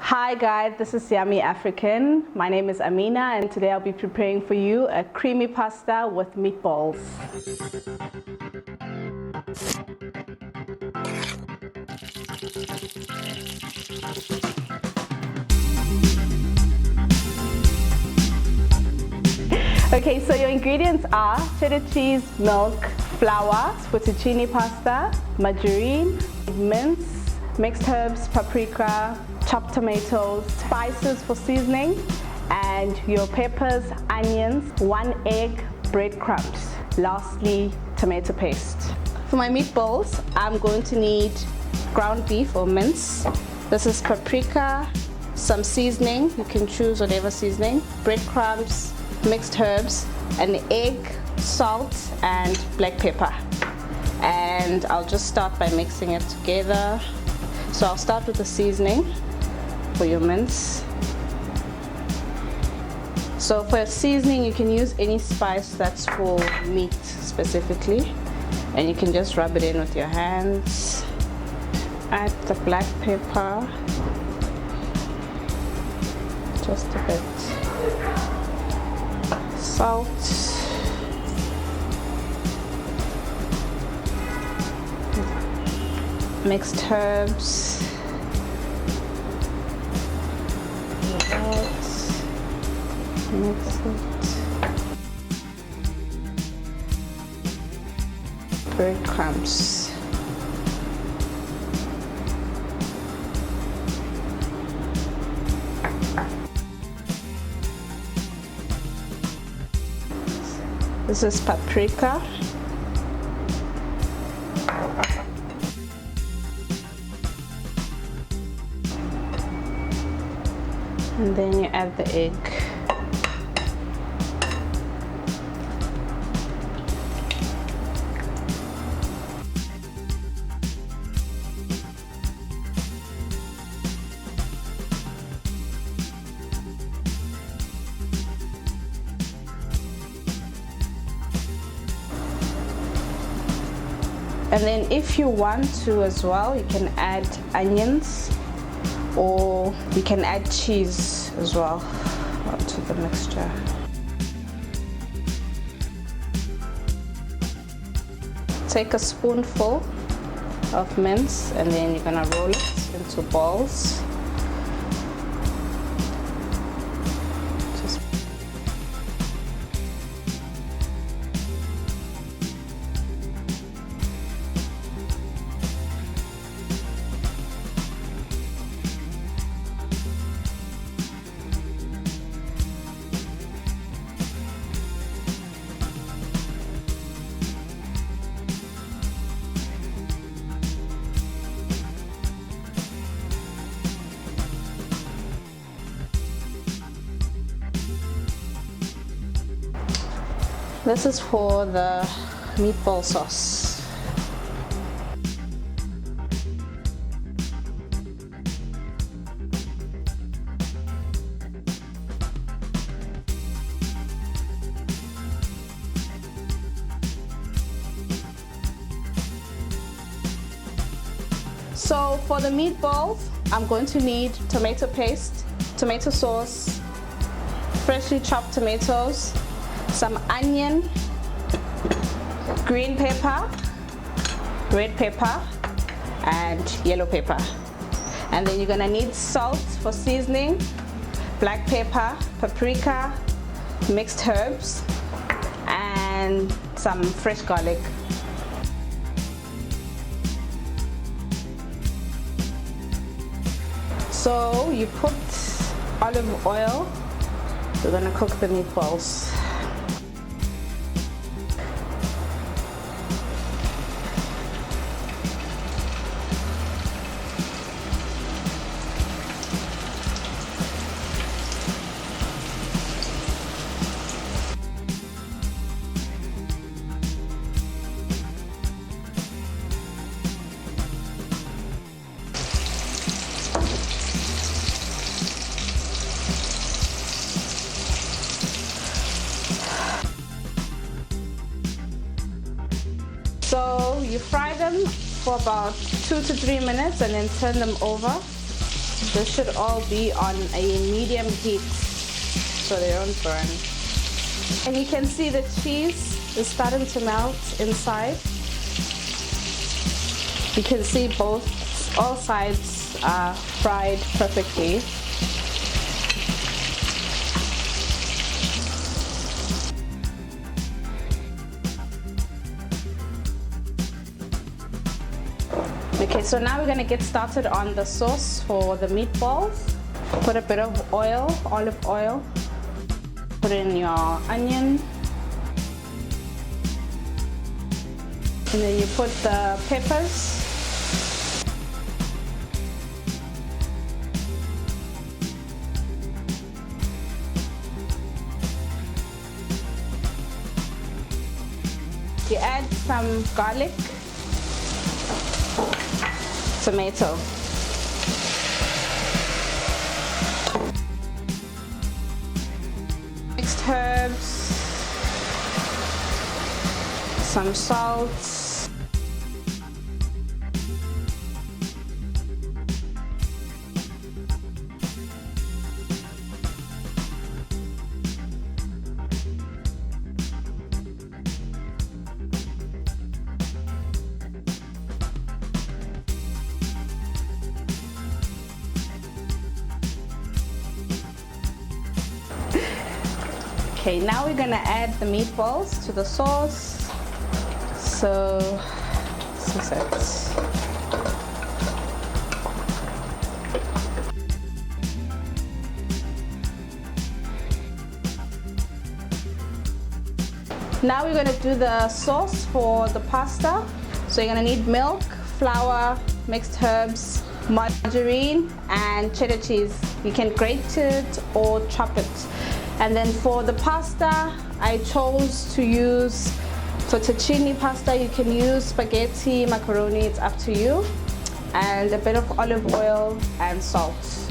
Hi guys, this is Yummy African. My name is Amina and today I'll be preparing for you a creamy pasta with meatballs. Okay, so your ingredients are cheddar cheese, milk, flour, fettuccine pasta, margarine, mince, mixed herbs, paprika, chopped tomatoes, spices for seasoning, and your peppers, onions, 1 egg, breadcrumbs. Lastly, tomato paste. For my meatballs, I'm going to need ground beef or mince. This is paprika, some seasoning, you can choose whatever seasoning, breadcrumbs, mixed herbs, an egg, salt, and black pepper. And I'll just start by mixing it together. So I'll start with the seasoning for your mince. So for seasoning, you can use any spice that's for meat specifically, and you can just rub it in with your hands. Add the black pepper, just a bit. Salt, mixed herbs, mix it, breadcrumbs, this is paprika, and then you add the egg. And then if you want to as well, you can add onions or you can add cheese as well onto the mixture. Take a spoonful of mince and then you're gonna roll it into balls. This is for the meatball sauce. So for the meatballs, I'm going to need tomato paste, tomato sauce, freshly chopped tomatoes, some onion, green pepper, red pepper, and yellow pepper. And then you're gonna need salt for seasoning, black pepper, paprika, mixed herbs, and some fresh garlic. So you put olive oil, we're gonna cook the meatballs. So you fry them for about 2 to 3 minutes and then turn them over. This should all be on a medium heat so they don't burn. And you can see the cheese is starting to melt inside. You can see all sides are fried perfectly. Okay, so now we're gonna get started on the sauce for the meatballs. Put a bit of oil, olive oil. Put in your onion. And then you put the peppers. You add some garlic. Tomato. Mixed herbs, some salt, Okay, now we're gonna add the meatballs to the sauce. So, this is it. Now we're gonna do the sauce for the pasta. So you're gonna need milk, flour, mixed herbs, margarine, and cheddar cheese. You can grate it or chop it. And then for the pasta, I chose to use fettuccine pasta. You can use spaghetti, macaroni, it's up to you. And a bit of olive oil and salt.